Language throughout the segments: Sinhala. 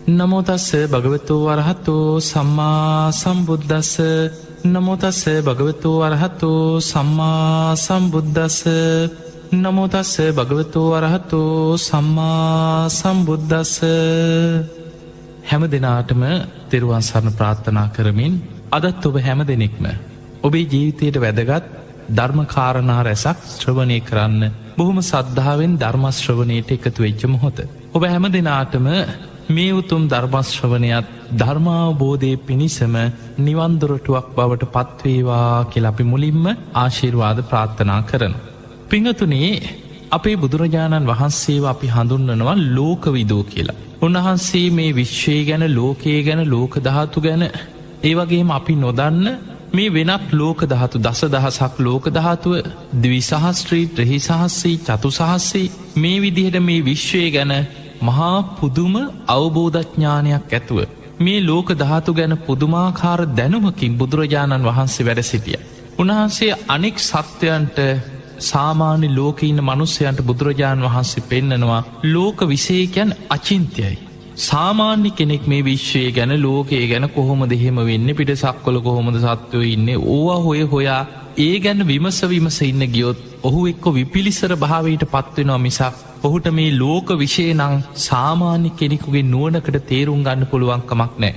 නමෝ තස්ස භගවතු වරහතෝ සම්මා සම්බුද්දස්ස. නමෝ තස්ස භගවතු වරහතෝ සම්මා සම්බුද්දස්ස. නමෝ තස්ස භගවතු වරහතෝ සම්මා සම්බුද්දස්ස. හැම දිනාටම තෙරුවන් සරණ ප්‍රාර්ථනා කරමින් අදත් ඔබ හැම දෙනෙක්ම ඔබේ ජීවිතයට වැදගත් ධර්ම කාරණා රැසක් ශ්‍රවණය කරන්න බොහොම සද්ධාවෙන් ධර්ම ශ්‍රවණයට එකතු වෙච්ච මොහොත. ඔබ හැම දිනාටම මේ උතුම් ධර්ම ශ්‍රවණයත් ධර්මාවබෝධය පිණිසම නිවන් දොරටුවක් බවට පත්වේවා කියලා අපි මුලින්ම ආශිර්වාද ප්‍රාර්ථනා කරනවා. පිංගතුනේ, අපේ බුදුරජාණන් වහන්සේව අපි හඳුන්වනවා ලෝකවිදූ කියලා. උන්වහන්සේ මේ විශ්වය ගැන, ලෝකයේ ගැන, ලෝක ධාතු ගැන, ඒ වගේම අපි නොදන්න මේ වෙනත් ලෝක ධාතු දසදහසක් ලෝක ධාතුව, ද්විසහස්ත්‍රී, ත්‍රිසහස්සී, චතුසහස්සී, මේ විදිහට මේ විශ්වය ගැන මහා පුදුම අවබෝධඥානයක් ඇතුව මේ ලෝක ධාතු ගැන පුදුමාකාර දැනුමකින් බුදුරජාණන් වහන්සේ වැඩ සිටිය. උන්වහන්සේ අනෙක් සත්වයන්ට, සාමාන්‍ය ලෝකඉන්න මනුස්සයන්ට බුදුරජාණන් වහන්සේ පෙන්නනවා ලෝක විශේෂයන් අචින්ත්‍යයි. සාමාන්‍ය කෙනෙක් මේ විශ්වය ගැන, ලෝකයේ ගැන කොහොමද එහෙම වෙන්නේ, පිට සක්වල කොහොමද සත්වයෝ ඉන්නේ, ඕවා හොය හොයා ඒ ගැන විමස ඉන්න ගියොත් ඔහු එක්ක විපිලිසර භාවයට පත්වෙනවා මිසක් ඔහුට මේ ලෝක විශේෂ නං සාමාන්‍ය කෙනෙකුගේ නුවණකට තේරුම් ගන්න පුළුවන්කමක් නෑ.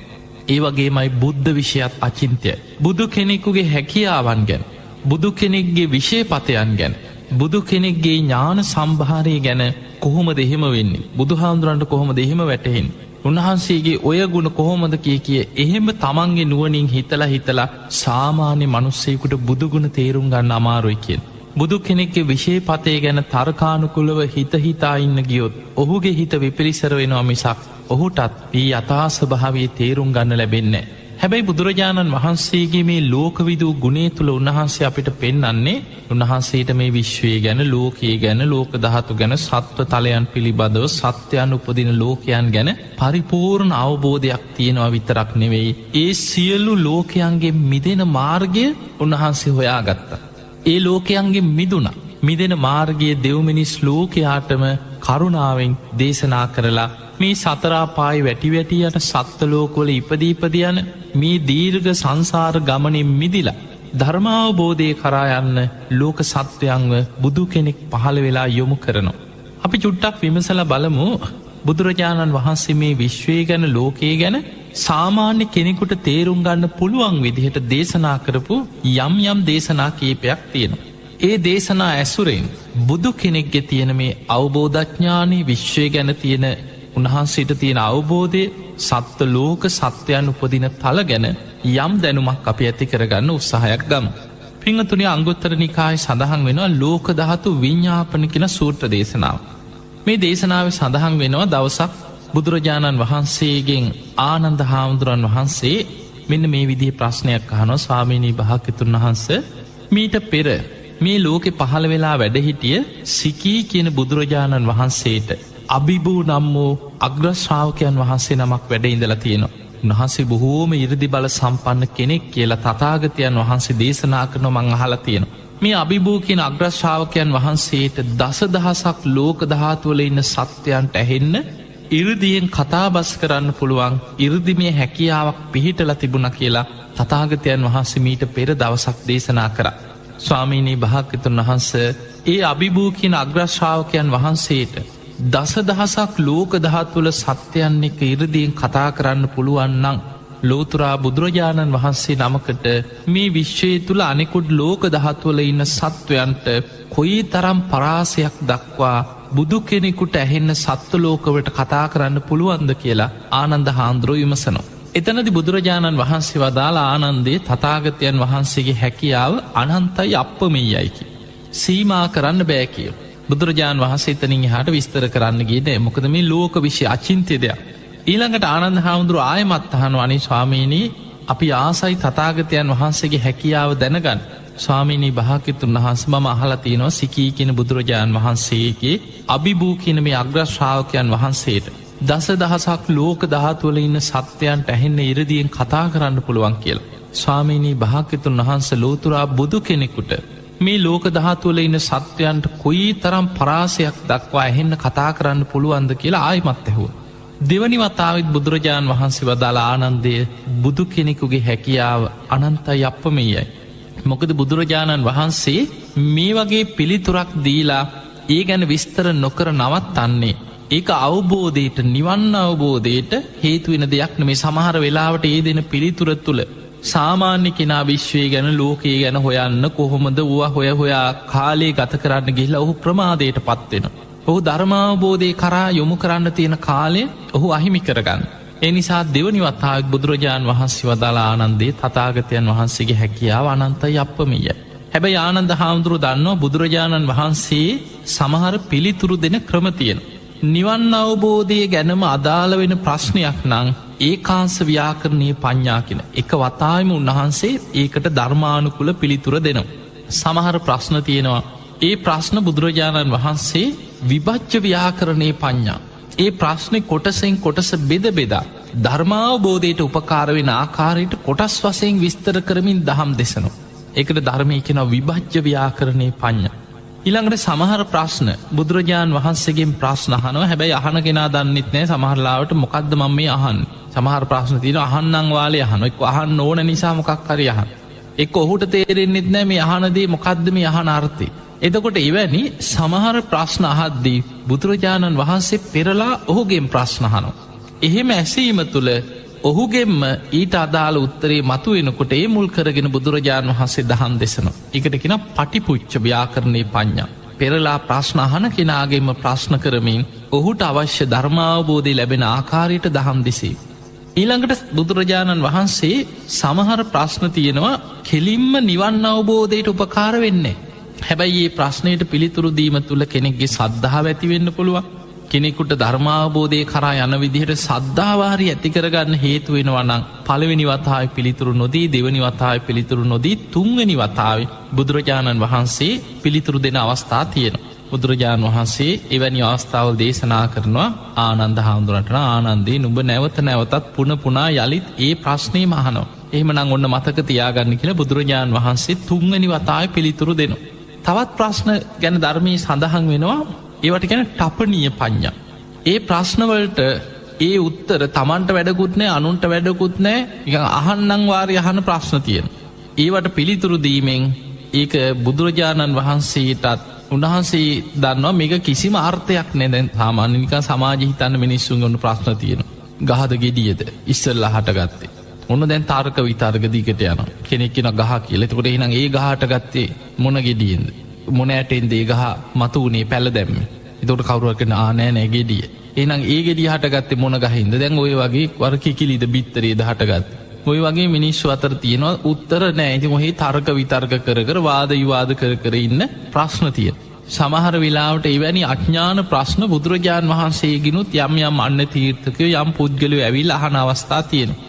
ඒ වගේමයි බුද්ධ විෂයත් අචින්ත්‍යයි. බුදු කෙනෙකුගේ හැකියාවන් ගැන, බුදු කෙනෙක්ගේ විශේෂපතයන් ගැන, බුදු කෙනෙක්ගේ ඥාන සම්භාරය ගැන කොහොමද එහෙම වෙන්නේ, බුදුහාමුදුරන්ට කොහොමද එහෙම වැටහෙන්නේ, උන්වහන්සේගේ ඔය ගුණ කොහොමද කිය එහෙම තමන්ගේ නුවණින් හිතලා සාමාන්‍ය මනුස්සයෙකුට බුදුගුණ තේරුම් ගන්න අමාරුයි කියන. බුදු කෙනෙක්ගේ විශේෂපතය ගැන තර්කානුකූලව හිතා ඉන්න ගියොත් ඔහුගේ හිත විපිරිසර වෙනවා මිසක් ඔහුටත් මේ යථා ස්වභාවය තේරුම් ගන්න ලැබෙන්නේ. හැබැයි බුදුරජාණන් වහන්සේගේ මේ ලෝකවිදූ ගුණේ තුළ උන්වහන්සේ අපිට පෙන්වන්නේ උන්වහන්සේට මේ විශ්වය ගැන, ලෝකයේ ගැන, ලෝක ධාතු ගැන, සත්ව තලයන් පිළිබඳව, සත්‍යයන් උපදින ලෝකයන් ගැන පරිපූර්ණ අවබෝධයක් තියෙනවා විතරක් නෙවෙයි, ඒ සියලු ලෝකයන්ගේ මිදෙන මාර්ගය උන්වහන්සේ හොයාගත්තා. ඒ ලෝකයන්ගේ මිදෙන මාර්ගයේ දෙව්මිනිස් ලෝකයාටම කරුණාවෙන් දේශනා කරලා මේ සතරාපායි වැටි යට සත්වලෝකොල ඉපදීපදියන මේ දීර්ඝ සංසාර ගමනින් මිදිලා ධර්මාවබෝධය කරා යන්න ලෝක සත්වයන්ව බුදු කෙනෙක් පහළ වෙලා යොමු කරනවා. අපි චුට්ටක් විමසලා බලමු බුදුරජාණන් වහන්සේ මේ විශ්වය ගැන, ලෝකයේ ගැන සාමාන්‍ය කෙනෙකුට තේරුම් ගන්න පුළුවන් විදිහට දේශනා කරපු යම් දේශනා කීපයක් තියෙනවා. ඒ දේශනා ඇසුරෙන් බුදු කෙනෙක්ගේ තියෙන මේ අවබෝධඥානී, විශ්වය ගැන තියෙන උන්වහන්සේට තියෙන අවබෝධය, සත්ව ලෝක සත්‍යයන් උපදින තල ගැන යම් දැනුමක් අපි ඇති කරගන්න උත්සාහයක් ගමු. පිංගතුනි, අංගුත්තර නිකායේ සඳහන් වෙනවා ලෝක ධාතු විඤ්ඤාපන කියන සූත්‍ර දේශනාව. මේ දේශනාවේ සඳහන් වෙනවා දවසක් බුදුරජාණන් වහන්සේගෙන් ආනන්ද හාමුදුරන් වහන්සේ මෙන්න මේ විදිහේ ප්‍රශ්නයක් අහනවා. ස්වාමීනී භාග්‍යතුන් වහන්සේ, මීට පෙර මේ ලෝකෙ පහළ වෙලා වැඩ හිටිය සිකී කියන බුදුරජාණන් වහන්සේට අභිභූ නම් වූ අග්‍රශ්‍රාවකයන් වහන්සේ නමක් වැඩ ඉඳලා තියෙනවා. උන්වහන්සේ බොහෝම 이르දි බල සම්පන්න කෙනෙක් කියලා තථාගතයන් වහන්සේ දේශනා කරනවා මං අහලා තියෙනවා. මේ අභිභූ කියන අග්‍රශ්‍රාවකයන් වහන්සේට දසදහසක් ලෝක ධාතුවල ඉන්න සත්වයන්ට ඇහෙන්න, 이르දියෙන් කතාබස් කරන්න පුළුවන් 이르දිමේ හැකියාවක් පිහිටලා තිබුණා කියලා තථාගතයන් වහන්සේ මීට පෙර දවසක් දේශනා කරා. ස්වාමීනී භාග්‍යතුන් වහන්සේ, ඒ අභිභූ කියන අග්‍රශ්‍රාවකයන් වහන්සේට දසදහසක් ලෝක ධාතුවල සත්‍යයන් එක්ක 이르දියෙන් කතා කරන්න පුළුවන් නම් ලෝතුරා බුදුරජාණන් වහන්සේ නමකට මේ විශ්වය තුළ අනෙකුඩ් ලෝක ධාතුවල ඉන්න සත්වයන්ට කොයි තරම් පරාසයක් දක්වා බුදු කෙනෙකුට ඇහෙන්න සත්ව ලෝකවට කතා කරන්න පුළුවන්ද කියලා ආනන්ද හාමුදුරුවෝ විමසනවා. එතනදි බුදුරජාණන් වහන්සේ වදාලා, ආනන්දේ, තථාගතයන් වහන්සේගේ හැකියාව අනන්තයි අප්‍රමේයයි කි. සීමා කරන්න බෑ කිය. බුදුරජාණන් වහන්සේ එතනින් එහාට විස්තර කරන්න ගියේ නෑ. මොකද මේ ලෝක විශ්ය අචින්ත්‍ය දෙයක්. ඊළඟට ආනන්ද හාමුදුරුවෝ ආයෙමත් අහනවා, අනේ ස්වාමීනි, අපි ආසයි තථාගතයන් වහන්සේගේ හැකියාව දැනගන්න. ස්වාමීනී භාග්‍යතුන් වහන්සේ, මම අහලා තියෙනවා සිකී කියන බුදුරජාණන් වහන්සේගේ අභිභූ කියන මේ අග්‍රශ්‍රාවකයන් වහන්සේට දසදහසක් ලෝක ධාතුවල ඉන්න සත්වයන්ට ඇහෙන්න 이르දියෙන් කතා කරන්න පුළුවන් කියලා. ස්වාමීනී භාග්‍යතුන් වහන්සේ ලෝතුරා බුදු කෙනෙකුට මේ ලෝක ධාතුවල ඉන්න සත්වයන්ට කොයි තරම් පරාසයක් දක්වා ඇහෙන්න කතා කරන්න පුළුවන්ද කියලා ආයෙමත් ඇහුවා. දෙවනි වතාවත් බුදුරජාණන් වහන්සේ වදාළ ආනන්දය බුදු කෙනෙකුගේ හැකියාව අනන්තයි අප්පමෙයයි. මොකද බුදුරජාණන් වහන්සේ මේ වගේ පිළිතුරක් දීලා ඒ ගැන විස්තර නොකර නවත්තන්නේ. ඒක අවබෝධයට නිවන්න අවබෝධයට හේතුවෙන දෙයක් නෙමේ. සමහර වෙලාවට ඒ දෙන පිළිතුර තුළ සාමාන්‍ය කෙනා විශ්වය ගැන ලෝකයේ ගැන හොයන්න කොහොමද වුව හොයා කාලේ ගත කරන්න ගිහිලා ඔහු ප්‍රමාදයට පත්වෙන. ඔහු ධර්මාවබෝධය කරා යොමු කරන්න තියෙන කාලය ඔහු අහිමි කරගන්න. ඒ නිසා දෙවනි වතාවක් බුදුරජාණන් වහන්සේ වදාළ ආනන්දේ තථාගතයන් වහන්සේගේ හැකියාව අනන්තයි අප්පමෙයයි. හැබැයි ආනන්ද හාමුදුරු දන්නවා බුදුරජාණන් වහන්සේ සමහර පිළිතුරු දෙන ක්‍රම තියෙන. නිවන් අවබෝධය ගැනම අදාළ වෙන ප්‍රශ්නයක් නං ඒකාංශ ව්‍යාකරණයේ පඤ්ඤා කියන එක වතාවම උන්වහන්සේ ඒකට ධර්මානුකුල පිළිතුර දෙනවා. සමහර ප්‍රශ්න තියෙනවා. ඒ ප්‍රශ්න බුදුරජාණන් වහන්සේ විභජ්‍ය ව්‍යාකරණයේ පඤ්ඤා. ඒ ප්‍රශ්නය කොටසෙන් කොටස බෙදා ධර්මාවබෝධයට උපකාරවෙන ආකාරයට කොටස් වශයෙන් විස්තර කරමින් දහම් දෙසනවා. ඒකට ධර්මය කෙන විභජ්‍ය ව්‍යාකරණයේ පඤ්ඤා. ඊළඟට සමහර ප්‍රශ්න බුදුරජාණන් වහන්සේගෙන් ප්‍රශ්න අහනවා. හැබැයි අහන කෙනා දන්නෙත් නෑ සමහරලාවට මොකක්ද මම මේ අහන්නේ. සමහර ප්‍රශ්න තියෙනවා අහන්නම් වාලේ අහනවා. එක්ක අහන්න ඕන නිසා මොකක් හරි අහන. එක්ක ඔහුට තේරෙන්නෙත් නෑ මේ අහන දේ මොකද්ද මේ අහන අර්ථය. එතකොට එවැනි සමහර ප්‍රශ්න අහද්දී බුදුරජාණන් වහන්සේ පෙරලා ඔහුගෙන් ප්‍රශ්න අහනවා. එහෙම ඇසීම තුළ ඔහුගෙන්ම ඊට අදාළ උත්තරේ මතු වෙනකොට ඒ මුල් කරගෙන බුදුරජාණන් වහන්සේ දහම් දෙසනවා. එකට කෙන පටිපුච්ච ව්‍යාකරණයේ පඤ්ඤා. පෙරලා ප්‍රශ්න අහන කෙනාගෙන්ම ප්‍රශ්න කරමින් ඔහුට අවශ්‍ය ධර්මාවබෝධය ලැබෙන ආකාරයට දහම් දෙසේ. ඊළඟට බුදුරජාණන් වහන්සේ සමහර ප්‍රශ්න තියෙනවා කෙලින්ම නිවන් අවබෝධයට උපකාර වෙන්නේ. හැබැයි ඒ ප්‍රශ්නයට පිළිතුරු දීම තුළ කෙනෙක්ගේ සද්ධාව ඇතිවෙන්න පුළුවන්. කෙනෙකුට ධර්මාවබෝධය කරා යන විදිහට සද්ධාවාරි ඇතිකරගන්න හේතු වෙනවනං පළවෙනි වතාව පිළිතුරු නොදී දෙවනි වතාව පිළිතුරු නොදී තුන්වැනි වතාව බුදුරජාණන් වහන්සේ පිළිතුරු දෙන අවස්ථා තියෙන. බුදුරජාණන් වහන්සේ එවැනි අවස්ථාවල් දේශනා කරනවා ආනන්ද හාමුදුරන්ට ආනන්දේ නුඹ නැවත නැවතත් පුනා යළිත් ඒ ප්‍රශ්නය මහනෝ. එහෙමනං ඔන්න මතක තියාගන්න කියලා බුදුරජාණන් වහන්සේ තුන්වැනි වතාව පිළිතුරු දෙනවා. තවත් ප්‍රශ්න ගැන ධර්මයේ සඳහන් වෙනවා. ඒවට ගැන ටපනීය පඤ්ඤා. ඒ ප්‍රශ්නවලට ඒ උත්තර තමන්ට වැඩකුත් නෑ අනුන්ට වැඩකුත් නෑ අහන්නම් වාරය අහන ප්‍රශ්න තියෙන. ඒවට පිළිතුරු දීමෙන් ඒක බුදුරජාණන් වහන්සේටත් උන්වහන්සේ දන්නවා මේක කිසිම අර්ථයක් නෑ. දැන් සාමාන්‍යනික සමාජ හිතන්න මිනිස්සුන් ගොන්න ප්‍රශ්න තියෙන. ගහද ගෙඩියද ඉස්සල්ලා හටගත්තේ. ඔන්න දැන් තාර්ක විතර්ක දිගට යන කෙනෙක් කියන ගහ කියලා. එතකොට එහෙනම් ඒ ගහට ගත්තේ මොන ගෙඩියෙන්ද? මොන ඇටෙන්ද ඒ ගහ මතු වුණේ පැල දැම්මේ. එතකොට කවුරුහරි කියන නෑ නෑ ගෙඩිය. එහෙනම් ඒ ගෙඩිය හටගත්තේ මොන ගහින්ද? දැන් ওই වගේ වර කිකිලිද බිත්තරේද හටගත්තේ. ওই වගේ මිනිස්සු අතර තියෙනවා උත්තර නෑ. ඉතින් ඔහි තර්ක විතර්ක කර වාද විවාද කර ඉන්න ප්‍රශ්න තියෙන. සමහර වෙලාවට එවැනි අඥාන ප්‍රශ්න බුදුරජාණන් වහන්සේගෙනුත් යම් අන්න තීර්ථකයෝ යම් පුද්ගලයෝ ඇවිල්ලා අහන අවස්ථා තියෙනවා.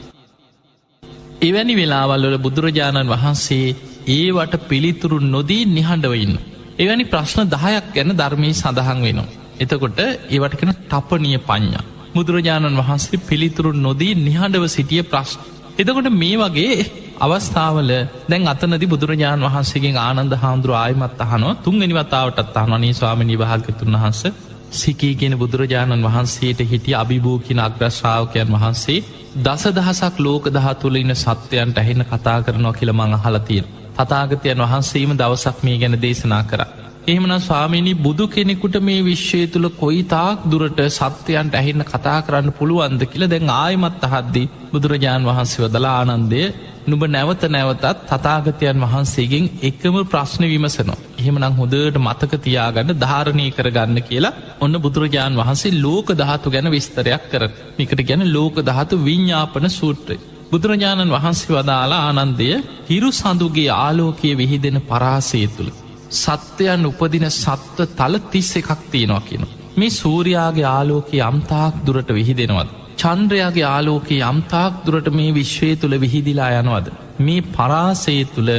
එවැනි වෙලාවල් වල බුදුරජාණන් වහන්සේ ඒවට පිළිතුරු නොදී නිහඬව ඉන්න. එවැනි ප්‍රශ්න 10ක් ගැන ධර්මයේ සඳහන් වෙනවා. එතකොට ඒවට කියන ටපනීය පඤ්ඤා. බුදුරජාණන් වහන්සේ පිළිතුරු නොදී නිහඬව සිටිය ප්‍රශ්න. එතකොට මේ වගේ අවස්ථාවල දැන් අතනදී බුදුරජාණන් වහන්සේගෙන් ආනන්ද හාමුදුරුවෝ ආයිමත් අහනවා තුන්වෙනි වතාවටත් අහනවා නේ ස්වාමීනි භාග්‍යවතුන් වහන්සේ සිකී කියන බුදුරජාණන් වහන්සේට හිටිය අභිභූ කියන අග්‍ර ශ්‍රාවකයන් වහන්සේ දසදහසක් ලෝක ධාතු වල ඉන්න සත්වයන්ට ඇහෙන කතා කරනවා කියලා මං අහලා තියෙනවා. තථාගතයන් වහන්සේම දවසක් මේ ගැන දේශනා කරා. එහෙමනම් ස්වාමීනි බුදු කෙනෙකුට මේ විශ්වය තුල කොයිතාක් දුරට සත්වයන්ට ඇහෙන්න කතා කරන්න පුළුවන්ද කියලා දැන් ආයිමත් අහද්දී බුදුරජාණන් වහන්සේ වදලා ආනන්දය නුඹ නැවත නැවතත් තථාගතයන් වහන්සේගෙන් එකම ප්‍රශ්න විමසනවා. එහෙමනම් හොඳට මතක තියාගන්න ධාරණය කරගන්න කියලා ඔන්න බුදුරජාණන් වහන්සේ ලෝක ධාතු ගැන විස්තරයක් කරනවා. මේකට කියන්නේ ලෝක ධාතු විඤ්ඤාපන සූත්‍රය. බුදුරජාණන් වහන්සේ වදාලා ආනන්දය හිරු සඳුගේ ආලෝකයේ විහිදෙන පරාසය තුල සත්වයන් උපදින සත්ව තල 31ක් තියෙනවා කියනවා. මේ සූර්යාගේ ආලෝකයේ යම්තාක් දුරට විහිදෙනවද? චන්ද්‍රයාගේ ආලෝකයේ යම්තාක් දුරට මේ විශ්වය තුල විහිදිලා යනවද? මේ පරාසය තුල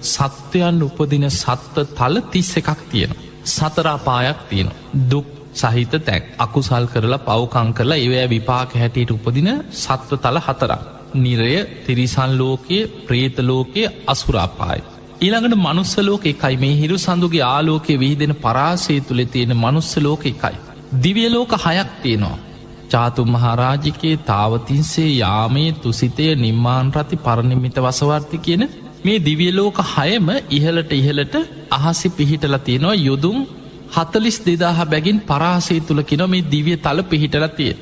සත්වයන් උපදින සත්ව තල 31ක් තියෙනවා. සතර අපායක් තියෙනවා. දුක් සහිත තැන් අකුසල් කරලා පව්කම් කරලා ඒවැ විපාක හැටියට උපදින සත්ව තල 4ක්. නිරය, තිරිසන් ලෝකයේ, പ്രേත ලෝකයේ, අසුර අපාය. ඊළඟට මනුස්ස ලෝක එකයි. මේ හිරු සඳුගේ ආලෝකයේ විහිදෙන පරාසය තුල තියෙන මනුස්ස ලෝක එකයි. දිව්‍ය ලෝක 6ක් තියෙනවා. චාතු මහරාජිකයේ තාවතින්සේ යාමේ තුසිතය නිම්මාන් රති පරණිමිත වසවර්ති කියන මේ දිවියලෝක හයම ඉහලට අහසි පිහිටල තියෙනවා යුදුම් 42,000 බැගින් පරාසය තුළ කින මේ දිවිය තල පිහිටල තිය.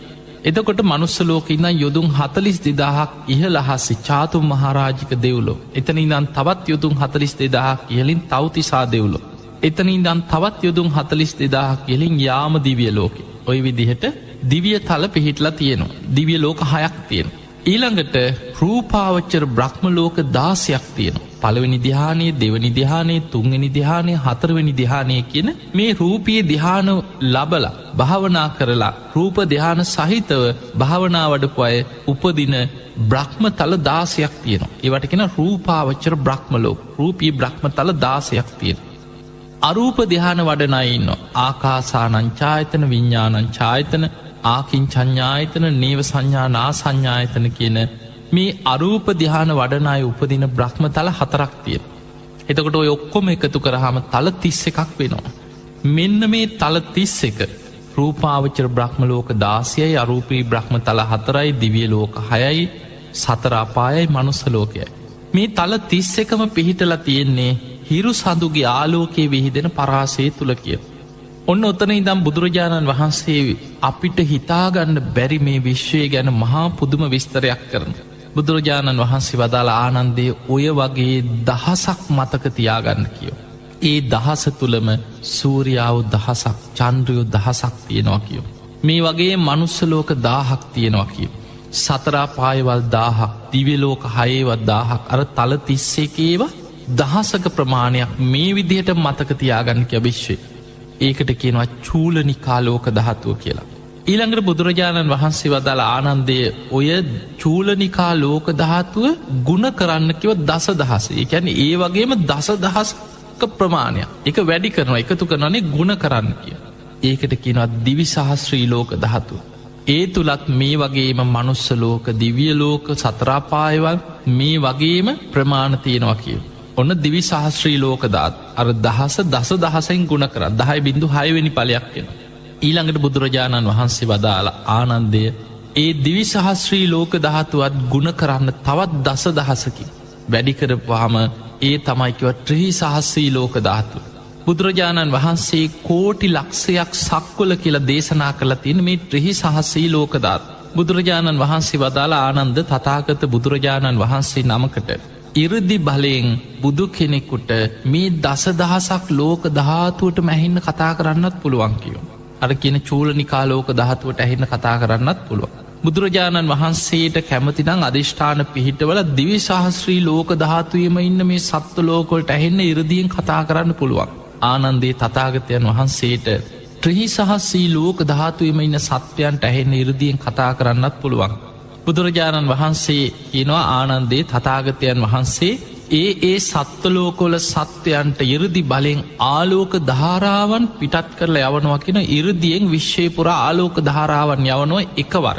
එතකොට මනුස්සලෝකඉන්න යුදුම් 42,000ක් ඉහල අහස්සි චාතු මහරාජික දෙව්ලෝ. එතන ඉදන් තවත් යුදුම් 42,000ක් ඉහලින් තවතිසා දෙව්ලෝ. එතන ඉදන් තවත් යුදුම් 42,000ක් ඉහලින් යාම දිවිය ලෝකෙ. ඔය විදිහට දිවිය තල පිහිටලා තියෙනවා. දිවිය ලෝක 6ක් තියෙන. ඊළඟට රූපාවච්චර බ්‍රහ්ම ලෝක 16ක් තියෙනවා. පළවෙනි ධ්‍යානයේ, දෙවනි ධ්‍යානයේ, තුන්වෙනි ධ්‍යානයේ, හතරවෙනි ධ්‍යානයේ කියන මේ රූපී ධ්‍යාන ලබලා භාවනා කරලා රූප ධ්‍යාන සහිතව භාවනා වඩපු අය උපදින බ්‍රහ්ම තල 16ක් තියෙනවා. ඒවට කියන රූපාවච්චර බ්‍රහ්ම ලෝක. රූපී බ්‍රහ්ම තල 16ක් තියෙනවා. අරූප ධ්‍යාන වඩන අය ඉන්නවා. ආකාසානං ඡායතන, විඤ්ඤාණං ඡායතන, ආකින් සංඥායතන, නේව සංඥා නා සංඥායතන කියන මේ අරූප ධ්‍යාන වඩන අය උපදින බ්‍රහ්ම තල 4ක් තියෙනවා. එතකොට ඔය ඔක්කොම එකතු කරාම තල 31ක් වෙනවා. මෙන්න මේ තල 31 රූපාවචර බ්‍රහ්ම ලෝක 16යි, අරූපී බ්‍රහ්ම තල 4යි, දිව්‍ය ලෝක 6යි, සතර අපායයි, මනුස්ස ලෝකයයි. මේ තල 31ම පිහිටලා තියෙන්නේ හිරු සඳුගේ ආලෝකයේ විහිදෙන පරාසය තුල කිය. ඔන්න ඔතන ඉදම් බුදුරජාණන් වහන්සේ අපිට හිතාගන්න බැරි මේ විශ්වය ගැන මහා පුදුම විස්තරයක් කරන. බුදුරජාණන් වහන්සේ වදාළ ආනන්දය ඔය වගේ දහසක් මතක තියාගන්න කියෝ. ඒ දහස තුළම සූරියාව දහසක්, චන්ද්‍රයෝ දහසක් තියෙනවා කියෝ. මේ වගේ මනුස්සලෝක 1000ක් තියෙනවා කියෝ. සතරා පායවල් 1000ක්, දිව්‍යලෝක 6වත් 1000ක්, අර තල 31 ඒවා දහසක ප්‍රමාණයක් මේ විදිහට මතක තියාගන්න කිය විශ්වේ. ඒකට කියනවා චූලනිකාලෝක ධාතුව කියලා. ඊළඟට බුදුරජාණන් වහන්සේ වදාළ ආනන්දය ඔය චූලනිකා ලෝක ධාතුව ගුණ කරන්න කිව දස දහස. ඒ කියන්නේ ඒ වගේම දස දහස්ක ප්‍රමාණයක් එක වැඩි කරනවා, එකතු කරනනේ ගුණ කරන්න කිය. ඒකට කියනවා දිවි සහස්ත්‍රී ලෝක ධාතුව. ඒ තුළත් මේ වගේම මනුස්ස ලෝක, දිව්‍ය ලෝක, සතරාපායවල් මේ වගේම ප්‍රමාණ තියෙනවා කිය. ඔන්න දිවි සහස්ත්‍රී ලෝක ධාත් අර දහස දහසෙන් ගුණ කර 10.6 වෙනි පලයක් වෙන. ඊළඟට බුදුරජාණන් වහන්සේ වදාළ ආනන්දය ඒ දිවි සහස්ත්‍රී ලෝක ධාතුවත් ගුණ කරන්න තවත් දස දහසකි වැඩිකරපුහම ඒ තමයිකිව ත්‍රහි සහස්සී ලෝක ධාතුව. බුදුරජාණන් වහන්සේ කෝටි ලක්ෂයක් සක්වල කියලා දේශනා කළ තියෙන මේ ත්‍රහි සහස්සී ලෝක ධාත්. බුදුරජාණන් වහන්සේ වදාළ ආනන්ද තථාගත බුදුරජාණන් වහන්සේ නමකට ඉරදි බලයෙන් බුදු කෙනෙකුට මේ දස දහසක් ලෝක ධාතුවට මැහින්න කතා කරන්නත් පුළුවන් කියෝ. අර කියන චූලනිකා ලෝක ධාතුවට ඇහෙන්න කතා කරන්නත් පුළුවන්. බුදුරජාණන් වහන්සේට කැමතිනම් අධිෂ්ඨාන පිහිටවල දිවි සහස්ත්‍රී ලෝක ධාතුවේම ඉන්න මේ සත්ව ලෝකවලට ඇහෙන්න ඉරදියෙන් කතා කරන්න පුළුවන්. ආනන්දේ තථාගතයන් වහන්සේට ත්‍රි සහස්සී ලෝක ධාතුවේම ඉන්න සත්වයන්ට ඇහෙන්න ඉරදියෙන් කතා කරන්නත් පුළුවන්. බුදුරජාණන් වහන්සේ කියනවා ආනන්දේ තථාගතයන් වහන්සේ ඒ සත්වලෝකොල සත්වයන්ට ඉරදි බලෙන් ආලෝක ධාරාවන් පිටත් කරලා යවනවා කියෙන ඉරදියෙන් විශ්වයපුර ආලෝක ධාරාවන් යවනුව එකවර.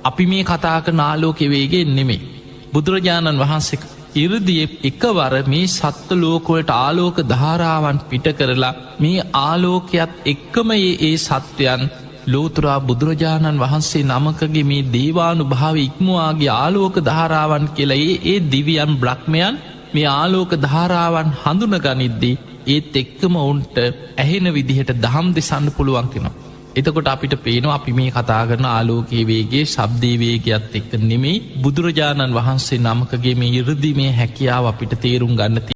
අපි මේ කතා කරන ආලෝකවේගේ නෙමෙයි. බුදුරජාණන් වහන්සේ ඉරදිය එකවර මේ සත්වලෝකොලට ආලෝක ධාරාවන් පිට කරලා මේ ආලෝකයත් එක්කම ඒ සත්වයන් ලෝතුරා බුදුරජාණන් වහන්සේ නමකගේ මේ දේවානු භාව ඉක්මවාගේ ආලෝක ධාරාවන් කියලා ඒ දිවියන් බ්‍රහ්මයන් මේ ආලෝක ධාරාවන් හඳුන ගනිද්දී ඒත් එක්කම ඔවුන්ට ඇහෙන විදිහට දහම් දෙසන්න පුළුවන් කෙනවා. එතකොට අපිට පේනවා අපි මේ කතා කරන ආලෝකයේ වේගේ ශබ්දයේ වේගයත් එක්ක නෙමෙයි බුදුරජාණන් වහන්සේ නමකගේ මේ ඉරදි මේ හැකියාව අපිට තේරුම් ගන්න